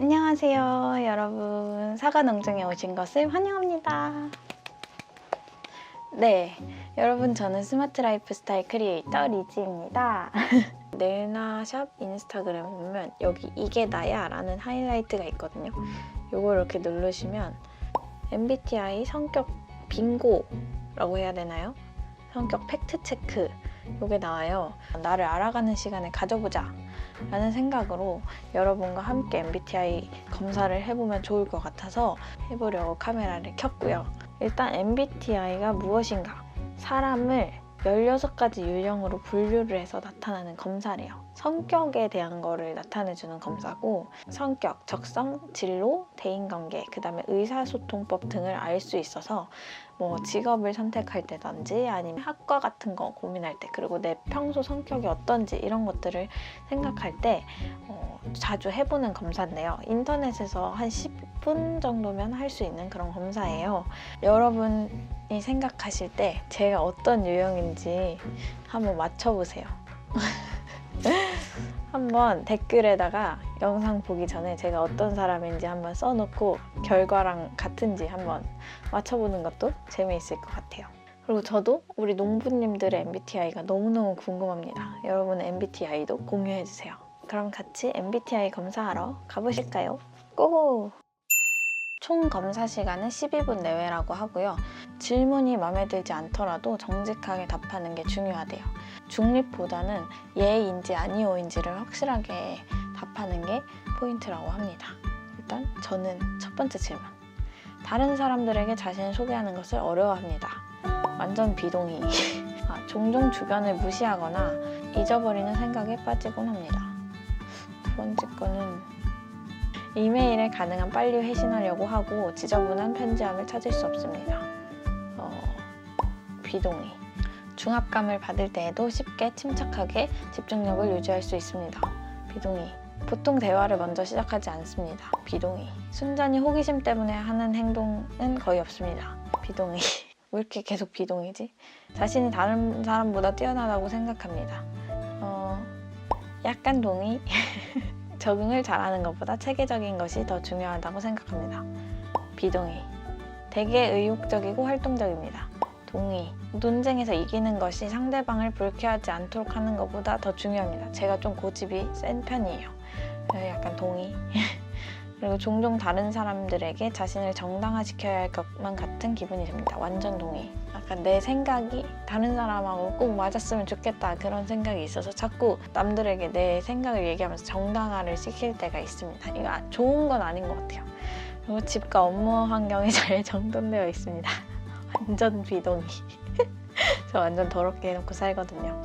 안녕하세요 여러분, 사과농장에 오신 것을 환영합니다. 네, 여러분 저는 스마트 라이프 스타일 크리에이터 리지입니다. 넬나샵 인스타그램 보면 여기 이게 나야 라는 하이라이트가 있거든요. 요거 이렇게 누르시면 MBTI 성격 빙고라고 해야 되나요? 성격 팩트체크 요게 나와요. 나를 알아가는 시간을 가져보자 라는 생각으로 여러분과 함께 MBTI 검사를 해보면 좋을 것 같아서 해보려고 카메라를 켰고요. 일단 MBTI가 무엇인가? 사람을 16가지 유형으로 분류를 해서 나타나는 검사래요. 성격에 대한 거를 나타내주는 검사고, 성격, 적성, 진로, 대인관계, 그 다음에 의사소통법 등을 알 수 있어서 뭐 직업을 선택할 때든지 아니면 학과 같은 거 고민할 때, 그리고 내 평소 성격이 어떤지 이런 것들을 생각할 때 자주 해보는 검사인데요. 인터넷에서 한 10분 정도면 할 수 있는 그런 검사예요. 여러분이 생각하실 때 제가 어떤 유형인지 한번 맞춰보세요. 한번 댓글에다가 영상 보기 전에 제가 어떤 사람인지 한번 써놓고 결과랑 같은지 한번 맞춰보는 것도 재미있을 것 같아요. 그리고 저도 우리 농부님들의 MBTI가 너무너무 궁금합니다. 여러분의 MBTI도 공유해주세요. 그럼 같이 MBTI 검사하러 가보실까요? 고! 총 검사 시간은 12분 내외라고 하고요. 질문이 마음에 들지 않더라도 정직하게 답하는 게 중요하대요. 중립보다는 예인지 아니오인지를 확실하게 답하는 게 포인트라고 합니다. 일단 저는 첫 번째 질문. 다른 사람들에게 자신을 소개하는 것을 어려워합니다. 완전 비동의. 종종 주변을 무시하거나 잊어버리는 생각에 빠지곤 합니다. 두 번째 거는 이메일에 가능한 빨리 회신하려고 하고 지저분한 편지함을 찾을 수 없습니다. 비동의. 중압감을 받을 때에도 쉽게 침착하게 집중력을 유지할 수 있습니다. 비동의. 보통 대화를 먼저 시작하지 않습니다. 비동의. 순전히 호기심 때문에 하는 행동은 거의 없습니다. 비동의. 왜 이렇게 계속 비동의지? 자신이 다른 사람보다 뛰어나다고 생각합니다. 약간 동의. 적응을 잘하는 것보다 체계적인 것이 더 중요하다고 생각합니다. 비동의. 되게 의욕적이고 활동적입니다. 동의. 논쟁에서 이기는 것이 상대방을 불쾌하지 않도록 하는 것보다 더 중요합니다. 제가 좀 고집이 센 편이에요. 약간 동의. 그리고 종종 다른 사람들에게 자신을 정당화시켜야 할 것만 같은 기분이 듭니다. 완전 동의. 약간 내 생각이 다른 사람하고 꼭 맞았으면 좋겠다 그런 생각이 있어서 자꾸 남들에게 내 생각을 얘기하면서 정당화를 시킬 때가 있습니다. 이거 좋은 건 아닌 것 같아요. 그리고 집과 업무 환경이 잘 정돈되어 있습니다. 완전 비동의. 저 완전 더럽게 해놓고 살거든요.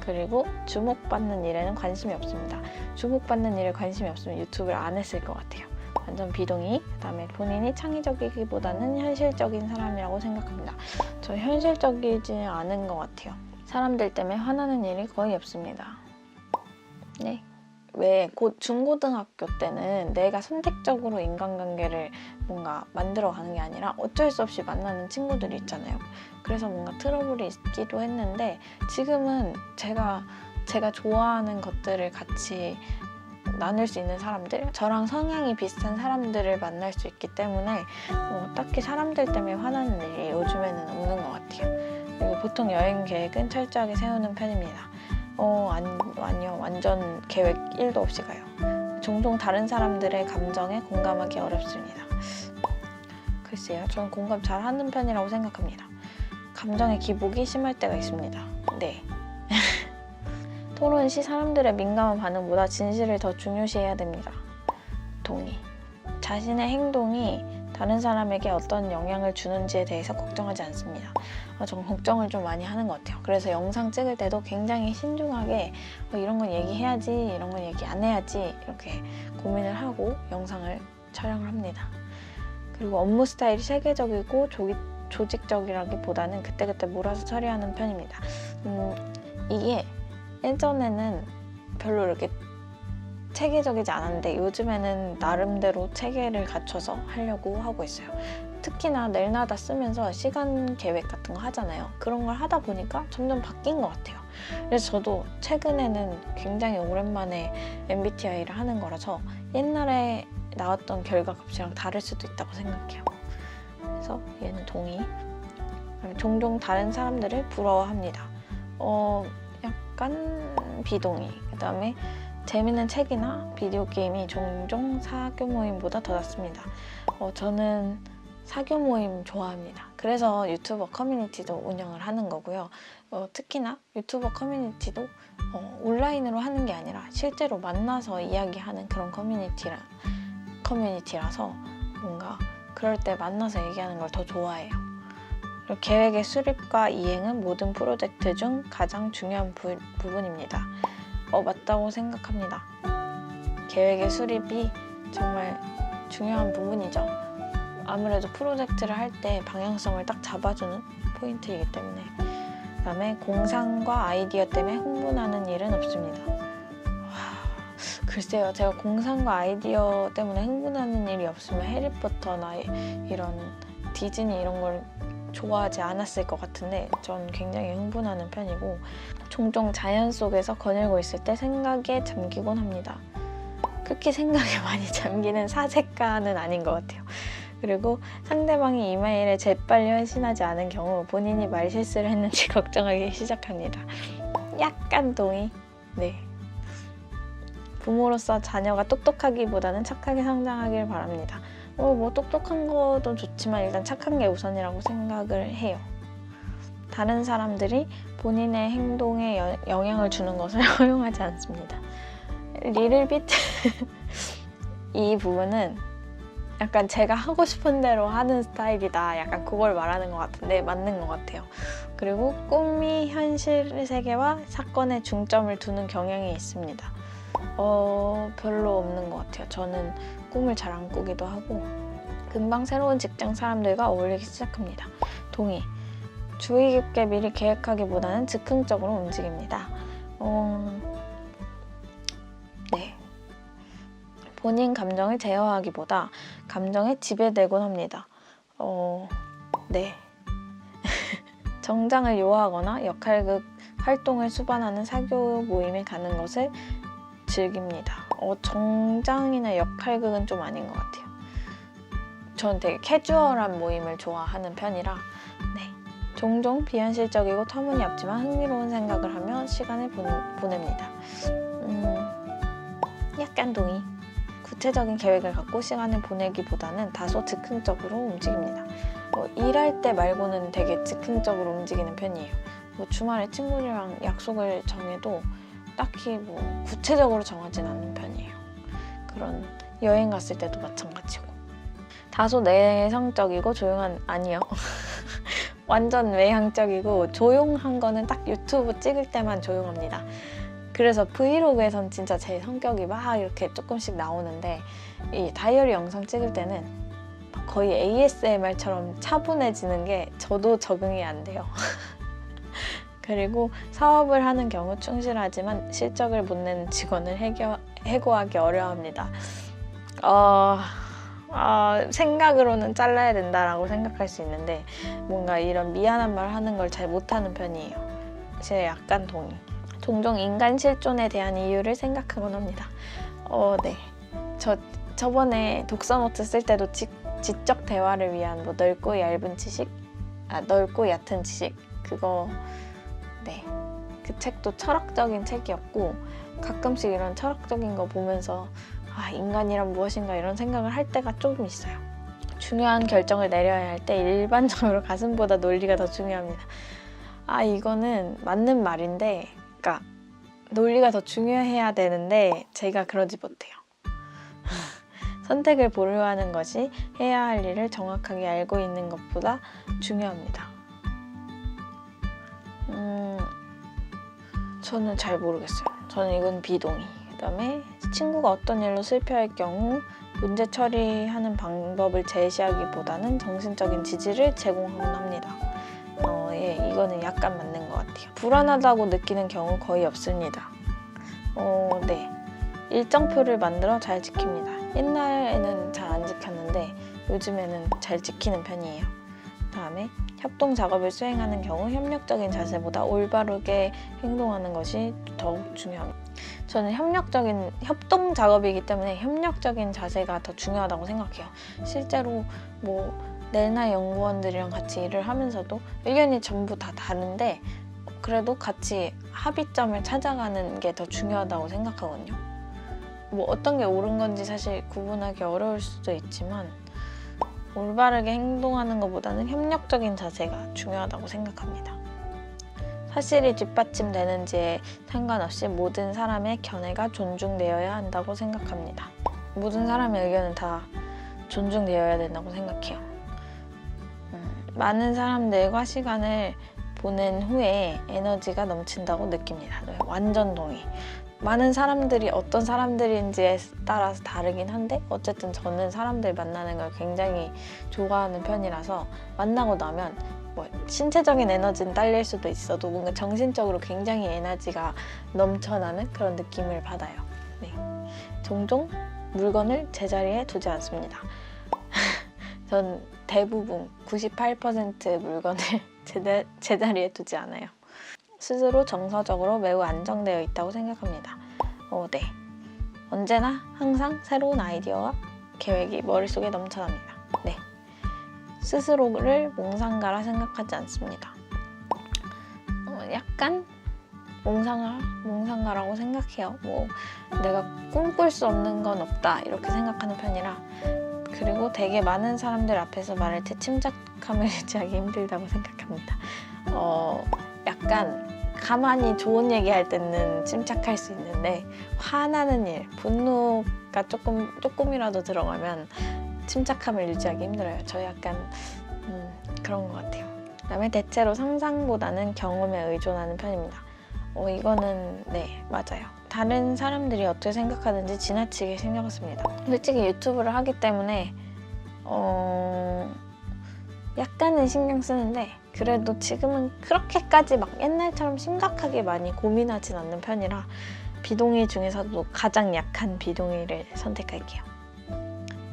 그리고 주목받는 일에는 관심이 없습니다. 주목받는 일에 관심이 없으면 유튜브를 안 했을 것 같아요. 완전 비동의. 그 다음에 본인이 창의적이기보다는 현실적인 사람이라고 생각합니다. 저 현실적이지 않은 것 같아요. 사람들 때문에 화나는 일이 거의 없습니다. 네. 왜 중고등학교 때는 내가 선택적으로 인간관계를 뭔가 만들어가는 게 아니라 어쩔 수 없이 만나는 친구들이 있잖아요. 그래서 뭔가 트러블이 있기도 했는데 지금은 제가 좋아하는 것들을 같이 나눌 수 있는 사람들, 저랑 성향이 비슷한 사람들을 만날 수 있기 때문에 딱히 사람들 때문에 화나는 일이 요즘에는 없는 것 같아요. 그리고 보통 여행 계획은 철저하게 세우는 편입니다. 아니요. 완전 계획 1도 없이 가요. 종종 다른 사람들의 감정에 공감하기 어렵습니다. 글쎄요. 저는 공감 잘 하는 편이라고 생각합니다. 감정의 기복이 심할 때가 있습니다. 네. 토론 시 사람들의 민감한 반응보다 진실을 더 중요시해야 됩니다. 동의. 자신의 행동이 다른 사람에게 어떤 영향을 주는지에 대해서 걱정하지 않습니다. 전 걱정을 좀 많이 하는 것 같아요. 그래서 영상 찍을 때도 굉장히 신중하게 이런 건 얘기해야지, 이런 건 얘기 안 해야지 이렇게 고민을 하고 영상을 촬영을 합니다. 그리고 업무 스타일이 체계적이고 조직적이라기보다는 그때그때 몰아서 처리하는 편입니다. 이게 예전에는 별로 이렇게 체계적이지 않았는데 요즘에는 나름대로 체계를 갖춰서 하려고 하고 있어요. 특히나 넬나다 쓰면서 시간 계획 같은 거 하잖아요. 그런 걸 하다 보니까 점점 바뀐 것 같아요. 그래서 저도 최근에는 굉장히 오랜만에 MBTI를 하는 거라서 옛날에 나왔던 결과값이랑 다를 수도 있다고 생각해요. 그래서 얘는 동의. 종종 다른 사람들을 부러워합니다. 약간 비동의. 그 다음에 재밌는 책이나 비디오 게임이 종종 사교 모임보다 더 낫습니다. 저는 사교 모임 좋아합니다. 그래서 유튜버 커뮤니티도 운영을 하는 거고요. 특히나 유튜버 커뮤니티도 온라인으로 하는 게 아니라 실제로 만나서 이야기하는 그런 커뮤니티라서 뭔가 그럴 때 만나서 얘기하는 걸 더 좋아해요. 그리고 계획의 수립과 이행은 모든 프로젝트 중 가장 중요한 부분입니다. 맞다고 생각합니다. 계획의 수립이 정말 중요한 부분이죠. 아무래도 프로젝트를 할 때 방향성을 딱 잡아주는 포인트이기 때문에. 그 다음에 공상과 아이디어 때문에 흥분하는 일은 없습니다. 글쎄요, 제가 공상과 아이디어 때문에 흥분하는 일이 없으면 해리포터나 이런 디즈니 이런 걸 좋아하지 않았을 것 같은데 전 굉장히 흥분하는 편이고 종종 자연 속에서 거닐고 있을 때 생각에 잠기곤 합니다. 그렇게 생각에 많이 잠기는 사색가는 아닌 것 같아요. 그리고 상대방이 이메일에 재빨리 회신하지 않은 경우 본인이 말실수를 했는지 걱정하기 시작합니다. 약간 동의. 네. 부모로서 자녀가 똑똑하기보다는 착하게 성장하길 바랍니다. 뭐 똑똑한 것도 좋지만 일단 착한 게 우선이라고 생각을 해요. 다른 사람들이 본인의 행동에 영향을 주는 것을 허용하지 않습니다. 리틀빗 이 부분은 약간 제가 하고 싶은 대로 하는 스타일이다. 약간 그걸 말하는 것 같은데 맞는 것 같아요. 그리고 꿈이 현실 세계와 사건에 중점을 두는 경향이 있습니다. 별로 없는 것 같아요. 저는 꿈을 잘 안 꾸기도 하고 금방 새로운 직장 사람들과 어울리기 시작합니다. 동의. 주의 깊게 미리 계획하기보다는 즉흥적으로 움직입니다. 네. 본인 감정을 제어하기보다 감정에 지배되곤 합니다. 네. 정장을 요하거나 역할극 활동을 수반하는 사교 모임에 가는 것을 즐깁니다. 정장이나 역할극은 좀 아닌 것 같아요. 전 되게 캐주얼한 모임을 좋아하는 편이라 네. 종종 비현실적이고 터무니없지만 흥미로운 생각을 하며 시간을 보냅니다. 약간 동의. 구체적인 계획을 갖고 시간을 보내기보다는 다소 즉흥적으로 움직입니다. 일할 때 말고는 되게 즉흥적으로 움직이는 편이에요. 주말에 친구들이랑 약속을 정해도 딱히 구체적으로 정하진 않는 편이에요. 그런 여행 갔을 때도 마찬가지고. 다소 내성적이고 조용한 아니요. 완전 외향적이고 조용한 거는 딱 유튜브 찍을 때만 조용합니다. 그래서 브이로그에선 진짜 제 성격이 막 이렇게 조금씩 나오는데 이 다이어리 영상 찍을 때는 거의 ASMR처럼 차분해지는 게 저도 적응이 안 돼요. 그리고 사업을 하는 경우 충실하지만 실적을 못 내는 직원을 해고하기 어려워합니다. 생각으로는 잘라야 된다라고 생각할 수 있는데 뭔가 이런 미안한 말 하는 걸 잘 못하는 편이에요. 제가 약간 동의. 종종 인간 실존에 대한 이유를 생각하곤 합니다. 네. 저번에 독서노트 쓸 때도 지적 대화를 위한 넓고 얇은 지식, 넓고 얕은 지식 그거 네. 그 책도 철학적인 책이었고 가끔씩 이런 철학적인 거 보면서 인간이란 무엇인가 이런 생각을 할 때가 조금 있어요. 중요한 결정을 내려야 할 때 일반적으로 가슴보다 논리가 더 중요합니다. 이거는 맞는 말인데 그러니까 논리가 더 중요해야 되는데 제가 그러지 못해요. 선택을 보류하는 것이 해야 할 일을 정확하게 알고 있는 것보다 중요합니다. 저는 잘 모르겠어요. 저는 이건 비동의. 그다음에 친구가 어떤 일로 실패할 경우 문제 처리하는 방법을 제시하기보다는 정신적인 지지를 제공하곤 합니다. 이거는 약간 맞는 것 같아요. 불안하다고 느끼는 경우 거의 없습니다. 네. 일정표를 만들어 잘 지킵니다. 옛날에는 잘 안 지켰는데 요즘에는 잘 지키는 편이에요. 다음에 협동 작업을 수행하는 경우 협력적인 자세보다 올바르게 행동하는 것이 더욱 중요합니다. 저는 협동 작업이기 때문에 협력적인 자세가 더 중요하다고 생각해요. 실제로 뭐 내나 연구원들이랑 같이 일을 하면서도 의견이 전부 다 다른데 그래도 같이 합의점을 찾아가는 게 더 중요하다고 생각하거든요. 뭐 어떤 게 옳은 건지 사실 구분하기 어려울 수도 있지만 올바르게 행동하는 것보다는 협력적인 자세가 중요하다고 생각합니다. 사실이 뒷받침되는지에 상관없이 모든 사람의 견해가 존중되어야 한다고 생각합니다. 모든 사람의 의견은 다 존중되어야 된다고 생각해요. 많은 사람들과 시간을 보낸 후에 에너지가 넘친다고 느낍니다. 네, 완전 동의. 많은 사람들이 어떤 사람들인지에 따라서 다르긴 한데 어쨌든 저는 사람들 만나는 걸 굉장히 좋아하는 편이라서 만나고 나면 뭐 신체적인 에너지는 딸릴 수도 있어도 뭔가 정신적으로 굉장히 에너지가 넘쳐나는 그런 느낌을 받아요. 네. 종종 물건을 제자리에 두지 않습니다. 전 대부분 98% 물건을 제자리에 두지 않아요. 스스로 정서적으로 매우 안정되어 있다고 생각합니다. 네. 언제나 항상 새로운 아이디어와 계획이 머릿속에 넘쳐납니다. 네. 스스로를 몽상가라 생각하지 않습니다. 약간 몽상가라고 생각해요. 뭐 내가 꿈꿀 수 없는 건 없다 이렇게 생각하는 편이라 그리고 되게 많은 사람들 앞에서 말할 때 침착함을 유지하기 힘들다고 생각합니다. 약간 가만히 좋은 얘기할 때는 침착할 수 있는데 화나는 일, 분노가 조금이라도 들어가면 침착함을 유지하기 힘들어요. 저 약간 그런 것 같아요. 그다음에 대체로 상상보다는 경험에 의존하는 편입니다. 이거는 네, 맞아요. 다른 사람들이 어떻게 생각하는지 지나치게 신경 씁니다. 솔직히 유튜브를 하기 때문에 약간은 신경 쓰는데 그래도 지금은 그렇게까지 막 옛날처럼 심각하게 많이 고민하진 않는 편이라 비동의 중에서도 가장 약한 비동의를 선택할게요.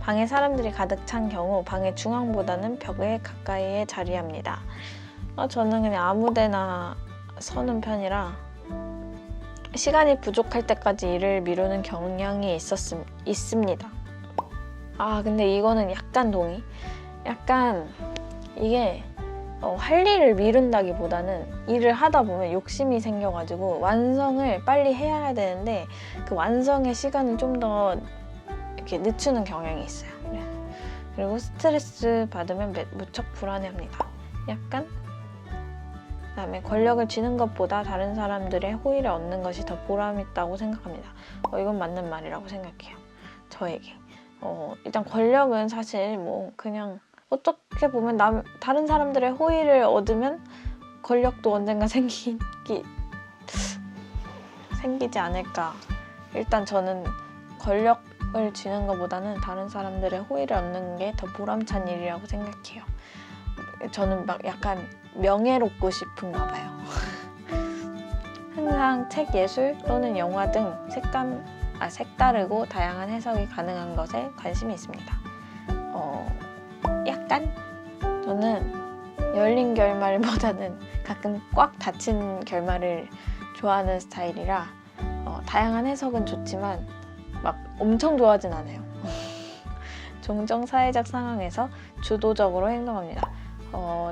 방에 사람들이 가득 찬 경우 방의 중앙보다는 벽에 가까이에 자리합니다. 저는 그냥 아무 데나 서는 편이라 시간이 부족할 때까지 일을 미루는 경향이 있습니다. 근데 이거는 약간 동의? 약간 이게 할 일을 미룬다기보다는 일을 하다 보면 욕심이 생겨가지고 완성을 빨리 해야 되는데 그 완성의 시간을 좀 더 이렇게 늦추는 경향이 있어요. 그리고 스트레스 받으면 무척 불안해합니다. 약간 그다음에 권력을 쥐는 것보다 다른 사람들의 호의를 얻는 것이 더 보람있다고 생각합니다. 이건 맞는 말이라고 생각해요. 저에게. 일단 권력은 사실 뭐 그냥 어떻게 보면 다른 사람들의 호의를 얻으면 권력도 언젠가 생기지 않을까. 일단 저는 권력을 쥐는 것보다는 다른 사람들의 호의를 얻는 게 더 보람찬 일이라고 생각해요. 저는 막 약간 명예롭고 싶은가 봐요. 항상 책, 예술 또는 영화 등 색다르고 다양한 해석이 가능한 것에 관심이 있습니다. 약간 저는 열린 결말보다는 가끔 꽉 닫힌 결말을 좋아하는 스타일이라 다양한 해석은 좋지만 막 엄청 좋아하진 않아요. 종종 사회적 상황에서 주도적으로 행동합니다.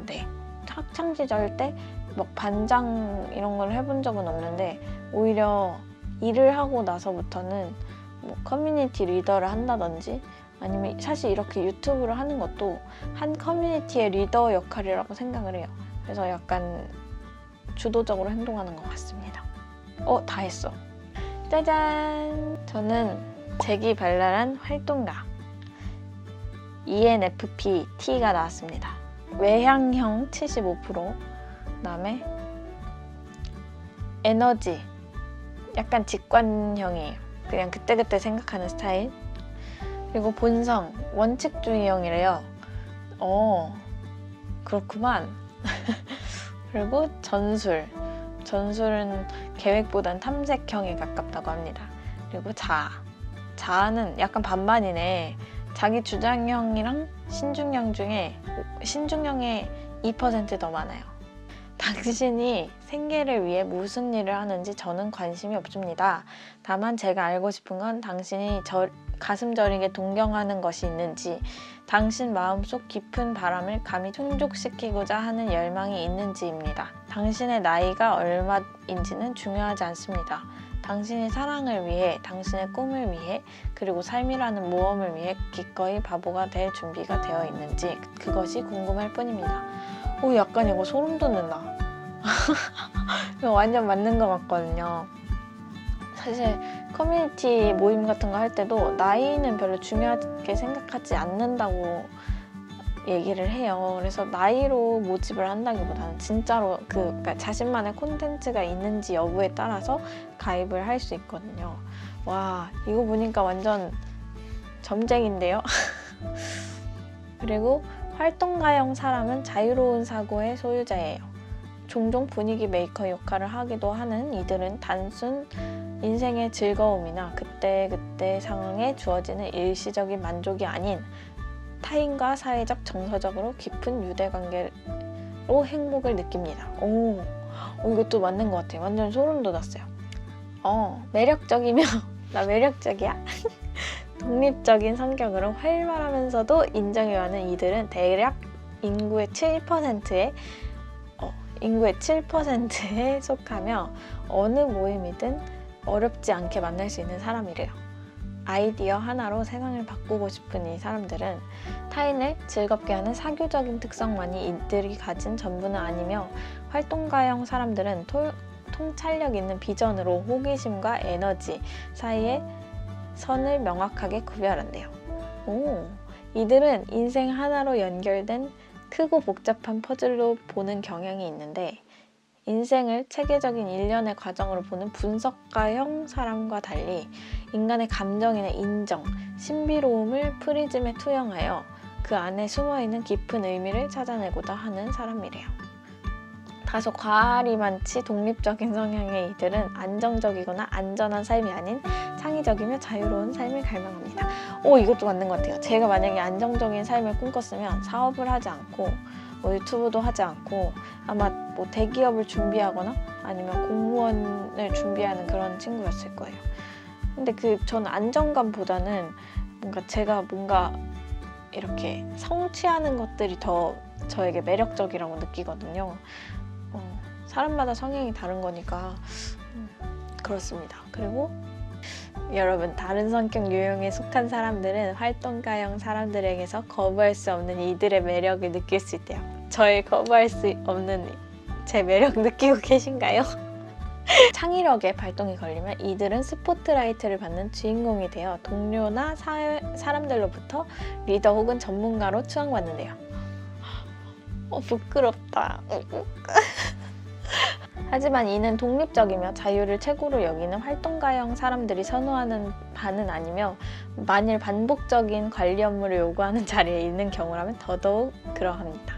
네. 학창 시절 때 막 반장 이런 걸 해본 적은 없는데 오히려 일을 하고 나서부터는 뭐 커뮤니티 리더를 한다든지 아니면 사실 이렇게 유튜브를 하는 것도 한 커뮤니티의 리더 역할이라고 생각을 해요. 그래서 약간 주도적으로 행동하는 것 같습니다. 다 했어. 짜잔! 저는 재기발랄한 활동가 ENFP T가 나왔습니다. 외향형 75%, 그다음에 에너지, 약간 직관형이에요. 그냥 그때그때 생각하는 스타일. 그리고 본성, 원칙주의형이래요. 그렇구만. 그리고 전술은 계획보단 탐색형에 가깝다고 합니다. 그리고 자아는 약간 반반이네. 자기 주장형이랑 신중형 중에 신중형에 2% 더 많아요. 당신이 생계를 위해 무슨 일을 하는지 저는 관심이 없습니다. 다만 제가 알고 싶은 건 당신이 가슴 저리게 동경하는 것이 있는지, 당신 마음속 깊은 바람을 감히 충족시키고자 하는 열망이 있는지입니다. 당신의 나이가 얼마인지는 중요하지 않습니다. 당신이 사랑을 위해, 당신의 꿈을 위해, 그리고 삶이라는 모험을 위해 기꺼이 바보가 될 준비가 되어 있는지, 그것이 궁금할 뿐입니다. 오, 약간 이거 소름 돋는다. 이거 완전 맞는 것 같거든요. 사실 커뮤니티 모임 같은 거 할 때도 나이는 별로 중요하게 생각하지 않는다고 얘기를 해요. 그래서 나이로 모집을 한다기보다는 진짜로 그러니까 자신만의 콘텐츠가 있는지 여부에 따라서 가입을 할 수 있거든요. 와, 이거 보니까 완전 점쟁인데요. 그리고 활동가형 사람은 자유로운 사고의 소유자예요. 종종 분위기 메이커 역할을 하기도 하는 이들은 단순 인생의 즐거움이나 그때그때 상황에 주어지는 일시적인 만족이 아닌 타인과 사회적 정서적으로 깊은 유대관계로 행복을 느낍니다. 오, 이것도 맞는 것 같아요. 완전 소름 돋았어요. 매력적이며 나 매력적이야. 독립적인 성격으로 활발하면서도 인정이 많은 이들은 대략 인구의 7%에 속하며 어느 모임이든 어렵지 않게 만날 수 있는 사람이래요. 아이디어 하나로 세상을 바꾸고 싶은 이 사람들은 타인을 즐겁게 하는 사교적인 특성만이 이들이 가진 전부는 아니며, 활동가형 사람들은 통찰력 있는 비전으로 호기심과 에너지 사이에 선을 명확하게 구별한대요. 이들은 인생 하나로 연결된 크고 복잡한 퍼즐로 보는 경향이 있는데, 인생을 체계적인 일련의 과정으로 보는 분석가형 사람과 달리 인간의 감정이나 인정, 신비로움을 프리즘에 투영하여 그 안에 숨어있는 깊은 의미를 찾아내고자 하는 사람이래요. 다소 과할이 많지 독립적인 성향의 이들은 안정적이거나 안전한 삶이 아닌 창의적이며 자유로운 삶을 갈망합니다. 이것도 맞는 것 같아요. 제가 만약에 안정적인 삶을 꿈꿨으면 사업을 하지 않고 유튜브도 하지 않고 아마 대기업을 준비하거나 아니면 공무원을 준비하는 그런 친구였을 거예요. 근데 저는 안정감보다는 제가 이렇게 성취하는 것들이 더 저에게 매력적이라고 느끼거든요. 사람마다 성향이 다른 거니까 그렇습니다. 그리고 여러분, 다른 성격 유형에 속한 사람들은 활동가형 사람들에게서 거부할 수 없는 이들의 매력을 느낄 수 있대요. 저의 거부할 수 없는 제 매력 느끼고 계신가요? 창의력에 발동이 걸리면 이들은 스포트라이트를 받는 주인공이 되어 동료나 사람들로부터 리더 혹은 전문가로 추앙받는데요. 부끄럽다. 하지만 이는 독립적이며 자유를 최고로 여기는 활동가형 사람들이 선호하는 바는 아니며, 만일 반복적인 관리 업무를 요구하는 자리에 있는 경우라면 더더욱 그러합니다.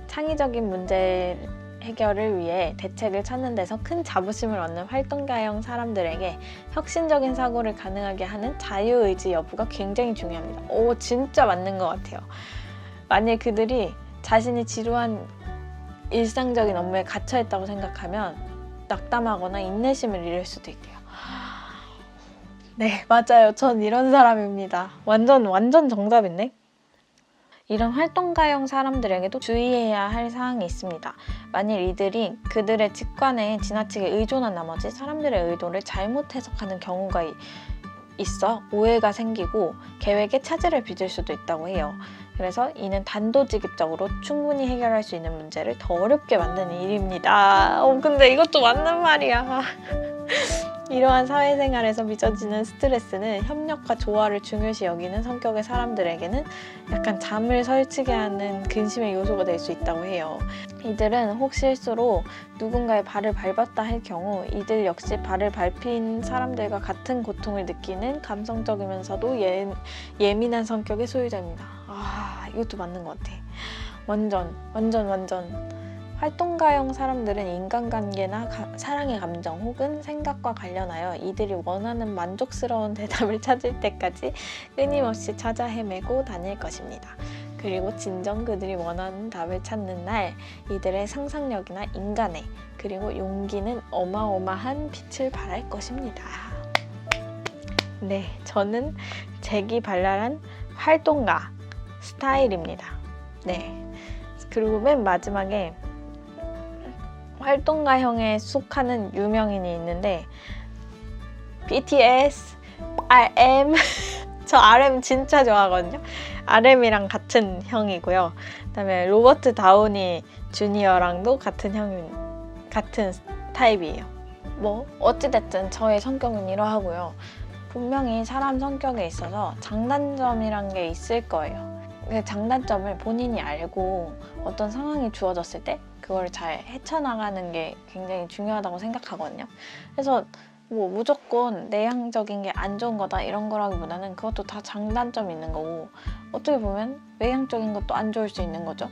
창의적인 문제 해결을 위해 대책을 찾는 데서 큰 자부심을 얻는 활동가형 사람들에게 혁신적인 사고를 가능하게 하는 자유의지 여부가 굉장히 중요합니다. 진짜 맞는 것 같아요. 만일 그들이 자신이 지루한 일상적인 업무에 갇혀있다고 생각하면 낙담하거나 인내심을 잃을 수도 있대요. 네, 맞아요. 전 이런 사람입니다. 완전 정답인데? 이런 활동가형 사람들에게도 주의해야 할 사항이 있습니다. 만일 이들이 그들의 직관에 지나치게 의존한 나머지 사람들의 의도를 잘못 해석하는 경우가 있어 오해가 생기고 계획에 차질을 빚을 수도 있다고 해요. 그래서 이는 단도직입적으로 충분히 해결할 수 있는 문제를 더 어렵게 만드는 일입니다. 근데 이것도 맞는 말이야. 이러한 사회생활에서 빚어지는 스트레스는 협력과 조화를 중요시 여기는 성격의 사람들에게는 약간 잠을 설치게 하는 근심의 요소가 될 수 있다고 해요. 이들은 혹 실수로 누군가의 발을 밟았다 할 경우 이들 역시 발을 밟힌 사람들과 같은 고통을 느끼는 감성적이면서도 예민한 성격의 소유자입니다. 이것도 맞는 것 같아. 완전 활동가형 사람들은 인간관계나 사랑의 감정 혹은 생각과 관련하여 이들이 원하는 만족스러운 대답을 찾을 때까지 끊임없이 찾아 헤매고 다닐 것입니다. 그리고 진정 그들이 원하는 답을 찾는 날 이들의 상상력이나 인간의 그리고 용기는 어마어마한 빛을 발할 것입니다. 네, 저는 재기발랄한 활동가 스타일입니다. 네, 그리고 맨 마지막에 활동가형에 속하는 유명인이 있는데 BTS, RM 저 RM 진짜 좋아하거든요. RM이랑 같은 형이고요. 그다음에 로버트 다우니 주니어랑도 같은 타입이에요. 뭐 어찌됐든 저의 성격은 이러하고요. 분명히 사람 성격에 있어서 장단점이란 게 있을 거예요. 그 장단점을 본인이 알고 어떤 상황이 주어졌을 때 그걸 잘 헤쳐나가는 게 굉장히 중요하다고 생각하거든요. 그래서 뭐 무조건 내향적인 게 안 좋은 거다 이런 거라기보다는 그것도 다 장단점이 있는 거고 어떻게 보면 외향적인 것도 안 좋을 수 있는 거죠.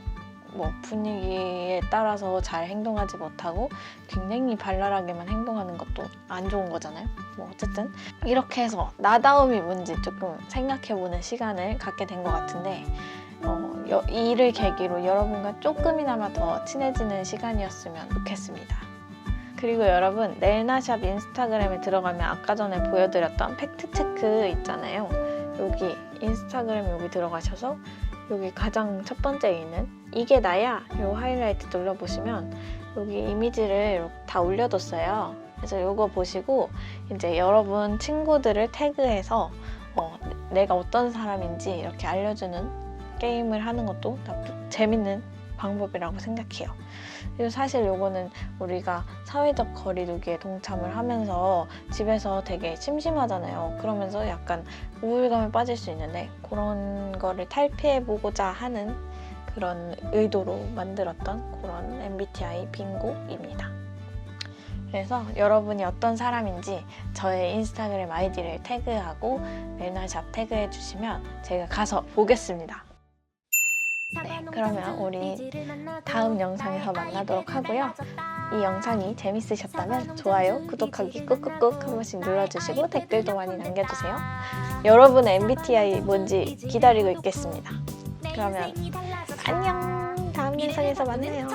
뭐 분위기에 따라서 잘 행동하지 못하고 굉장히 발랄하게만 행동하는 것도 안 좋은 거잖아요. 뭐 어쨌든 이렇게 해서 나다움이 뭔지 조금 생각해보는 시간을 갖게 된 것 같은데 이를 계기로 여러분과 조금이나마 더 친해지는 시간이었으면 좋겠습니다. 그리고 여러분 넬나샵 인스타그램에 들어가면 아까 전에 보여드렸던 팩트체크 있잖아요. 여기 인스타그램 여기 들어가셔서 여기 가장 첫 번째에 있는 이게 나야 요 하이라이트 눌러보시면 여기 이미지를 다 올려뒀어요. 그래서 요거 보시고 이제 여러분 친구들을 태그해서 내가 어떤 사람인지 이렇게 알려주는 게임을 하는 것도 재밌는 방법이라고 생각해요. 그리고 사실 요거는 우리가 사회적 거리두기에 동참을 하면서 집에서 되게 심심하잖아요. 그러면서 약간 우울감에 빠질 수 있는데 그런 거를 탈피해보고자 하는 그런 의도로 만들었던 그런 MBTI 빙고입니다. 그래서 여러분이 어떤 사람인지 저의 인스타그램 아이디를 태그하고 넬나샵 태그해 주시면 제가 가서 보겠습니다. 네, 그러면 우리 다음 영상에서 만나도록 하고요. 이 영상이 재밌으셨다면 좋아요, 구독하기 꾹꾹꾹 한 번씩 눌러주시고 댓글도 많이 남겨주세요. 여러분의 MBTI 뭔지 기다리고 있겠습니다. 그러면 안녕! 다음 영상에서 만나요.